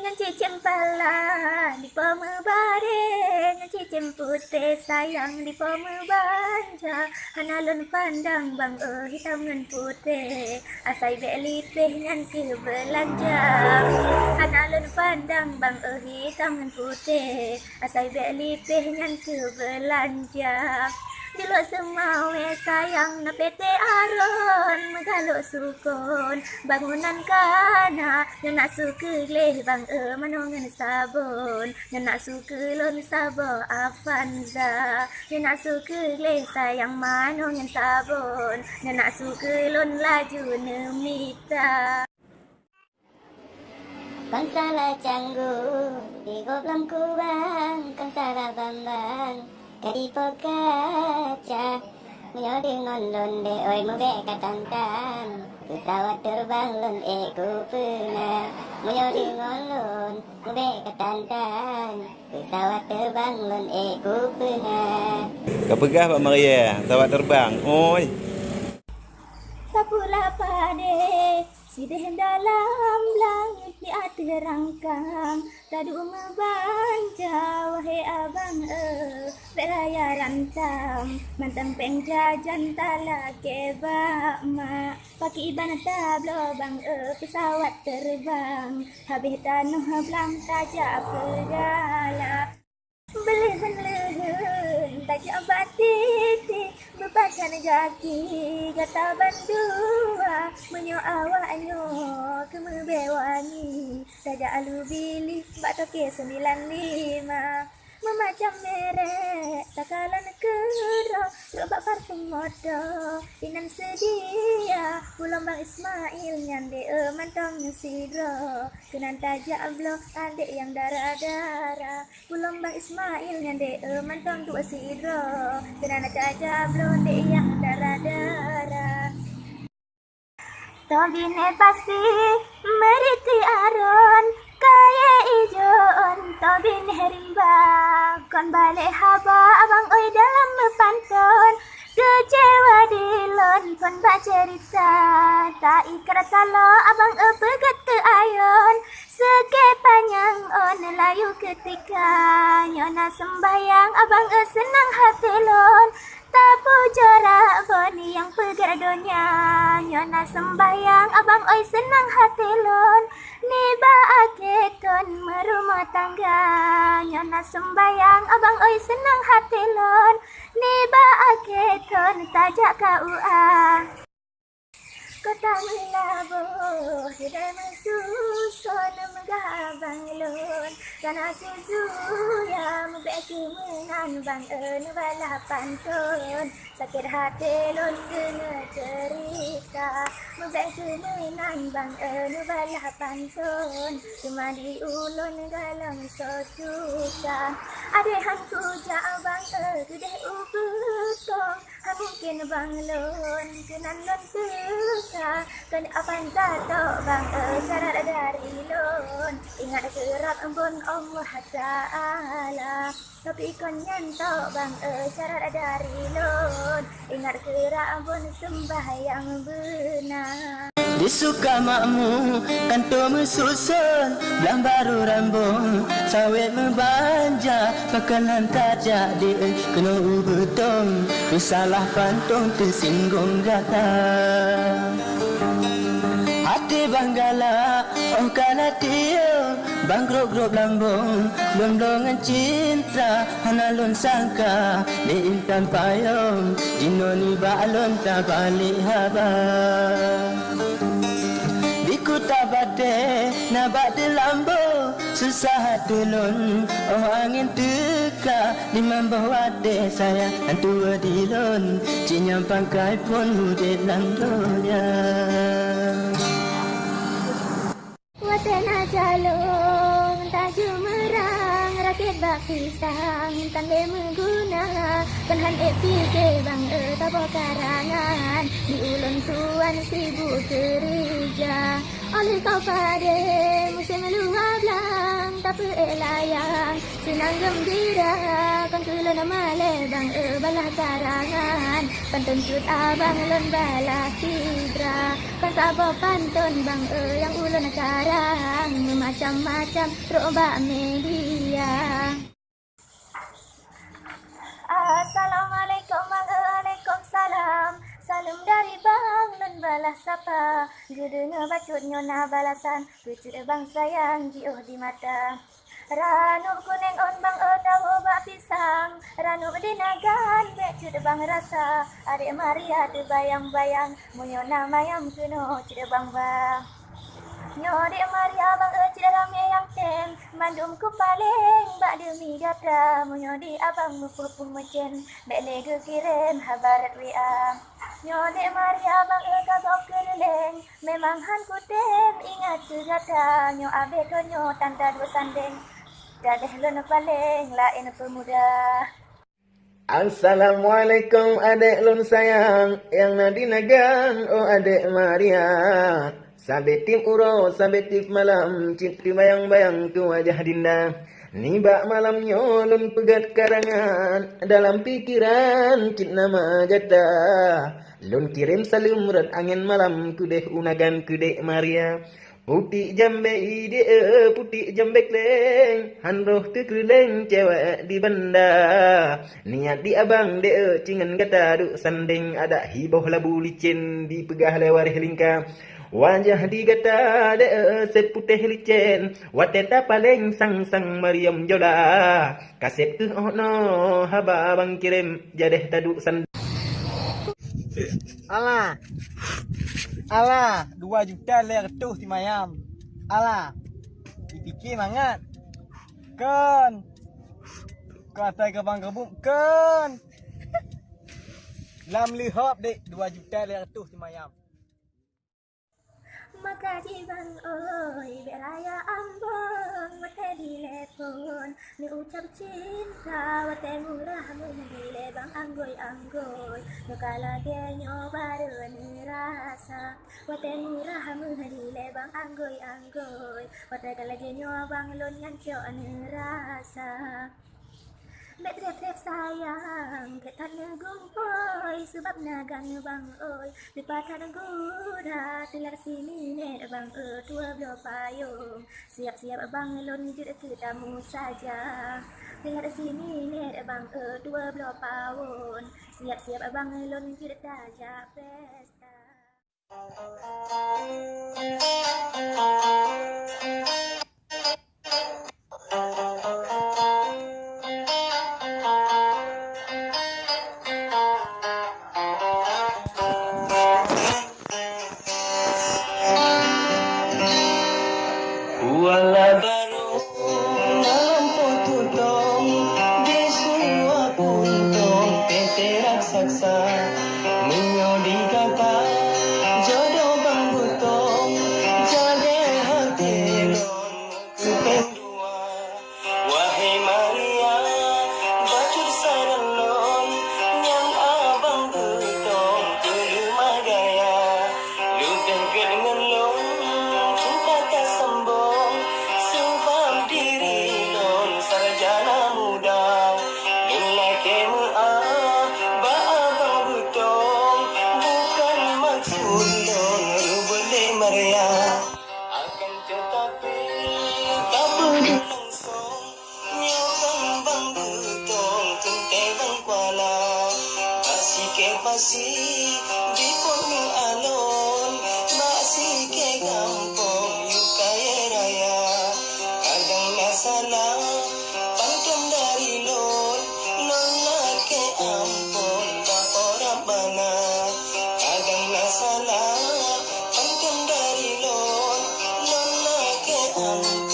ngan cicim pala di pemebare ngan cicim putih sayang di pemebanja hanalun pandang bang hitam ngan putih asai belipeh ngan ke belanja hanalun pandang bang hitam ngan putih asai belipeh ngan ke belanja Dilo semawe sayang na pete aron Magalo sukon bangunan kana Nga nasukuleh bang manongan sabon Nga nasukulon sabo afanza Nga nasukuleh sayang manongan sabon Nga nasukulon laju nemita Kang salah canggu di goblam kubang Kang salah bambang kadi pokaca Menyo dengan londe oi mube katantan Pesawat terbang lon kupena Menyo dengan lon mube katantan Pesawat terbang lon kupena Kapegah Pak Maria, pesawat terbang. Oi. Sapula pade sideh dalam langit di atas rangkang Tadu membanja wahai abang beraya rantam Mantan pengjajan tala kebak mak Paki iban tablo bang pesawat terbang Habis tanuh belang tajak pergala Belehen tajak batiti Bepakan jaki kata bandua Menyo awaknya kemebewani Tajak alu bilih bak toke 95 Memacam merek takalan kero Robak parfum modo Inan sedia Pulang bang Ismail nyande mantong sidro Kenan tajak blok adik yang darah-darah Pulang bang Ismail nyande mantong dua sidro Kenan tajak blok adik yang darah-darah Tobine pasti meriti aron Kaya ijon Tobine rimba Kon balik haba abang oi dalam mepantun Kecewa dilon kon bak cerita Tak ikrat talo abang pegat ke ayon Seke panjang on layu ketika Nyona sembayang abang senang hati lon Tapu jarak boni yang pegat donya Nyona sembayang abang oi senang hati lon Niba aketon merumah tangga Nyona sembayang abang oi senang hati lon Niba aketon tajak KUA Kota melabuh tidak mesusun megah abang lon Karena susu ya mebek kemengan bang balah pantun Sakit hati lon kena cerita Mebek kemengan bang balah pantun Cuma di ulun galang sojuka Adehanku jak bang gede ubetong Mungkin bang lon kenan lon teka Kan apan zato bang syarat dari lon Ingat kerap embun Allah Ta'ala Tapi kon nyantok bang syarat dari lon Ingat kerap embun sembahyang benar Disuka makmu kanto mesusun Belang baru rambung Sawit membanja Makanan tajak di kena ubetong Kesalah pantong tersinggung gata Hati banggala Oh kana dia Bangkrok-krok lambung Blong-blongan cinta Hanalun sangka Di intan payung Jinoni balon tak balik habang Ku tak bade, nak bade lambo Susah hati lon, oh angin teka Di mambo wade saya, antua di lon Cinyam pangkai pun mudik landonya Wate na jalong, taju merang Rakit bak pisang, tanda mengguna Penhan epike bang tabo karangan Di ulun tuan sibuk kerja Oleh kau pade musim luar belang Tak layang senang gembira Kan kulon male bang balah karangan Kan tuntut abang lon balah sidra Kan sabo pantun bang yang ulun karang macam-macam Terobak media. Assalamualaikum, waalaikumsalam. Salam dari Bang Lun balas sapa. Gedengar bacut nyona balasan. Pucut bang sayang jiuh di mata. Ranu kuning on bang tahu bak pisang. Ranu dinagan becut bang rasa. Adik Maria tu bayang-bayang. Munyona mayam kuno cut bang bang. Nyori Maria bang cik rame yang tem Mandum ku paling bak demi data Nyori abang mupuh mecen Bek lega kirim habarat WA Nyori Maria bang kagok keleleng Memang han ku tem ingat ke gata Nyo abe konyo tanda dua sandeng Dadah lun paling lain pemuda. Assalamualaikum adik lun sayang Yang nadinagan oh adik Maria Sampai tim uro, sampai tim malam, cip bayang-bayang tu wajah dinda. Nibak malamnya lun pegat karangan, dalam pikiran cip nama jata. Lun kirim salam rat angin malam, kudeh unagan kudek Maria. Putih jambe ide, putih jambe kleng, hanroh tu keleng cewek di banda. Niat di abang de, cingan kata duk sanding, ada hiboh labu licin, dipegah lewar lingkar. Wajah digata de seputih licin Wateta paling sang-sang Mariam jola Kasep tu no haba abang kirim Jadeh taduk sand. Alah 2 juta ler tuh si mayam. Alah dipikir mangat kan kata ke bang kebuk kan lam lihop dek 2 juta ler tuh si mayam. Makasih bang oi beraya ambon wate dilepon ni ucap cinta wate murah menggile bang anggoy nukala genyo baru ni rasa wate murah menggile bang anggoy wate kala genyo bang lon nyanco ni rasa. Betrep sayang ketan gumpoi sebab nagang bang oi dipatah guda tilar sini net bang tua blo payung siap-siap bang lon jut ketamu saja tilar sini net bang tua blo pawon siap-siap bang lon jut daja pesta. Wala baru malam potong di semua puntong tete raksasa menyodi kata jodoh bang butong jade hati non kupendua wahai Maria bacur sarang non yang abang butong keluma gaya lu dengan long cinta tak sambung sebab diri non sarjana muda lelaki mu'ah abang butong bukan maksud non boleh Maria akan tetapi tak perlu langsung nyokang bang butong tuntai bang kuala pasti ke pasti di ponu alon pasti ke kampung yuk kaya raya kadang masalah pantun dari lon nona ke ampun tak orang mana kadang masalah pantun dari lon nona ke ampun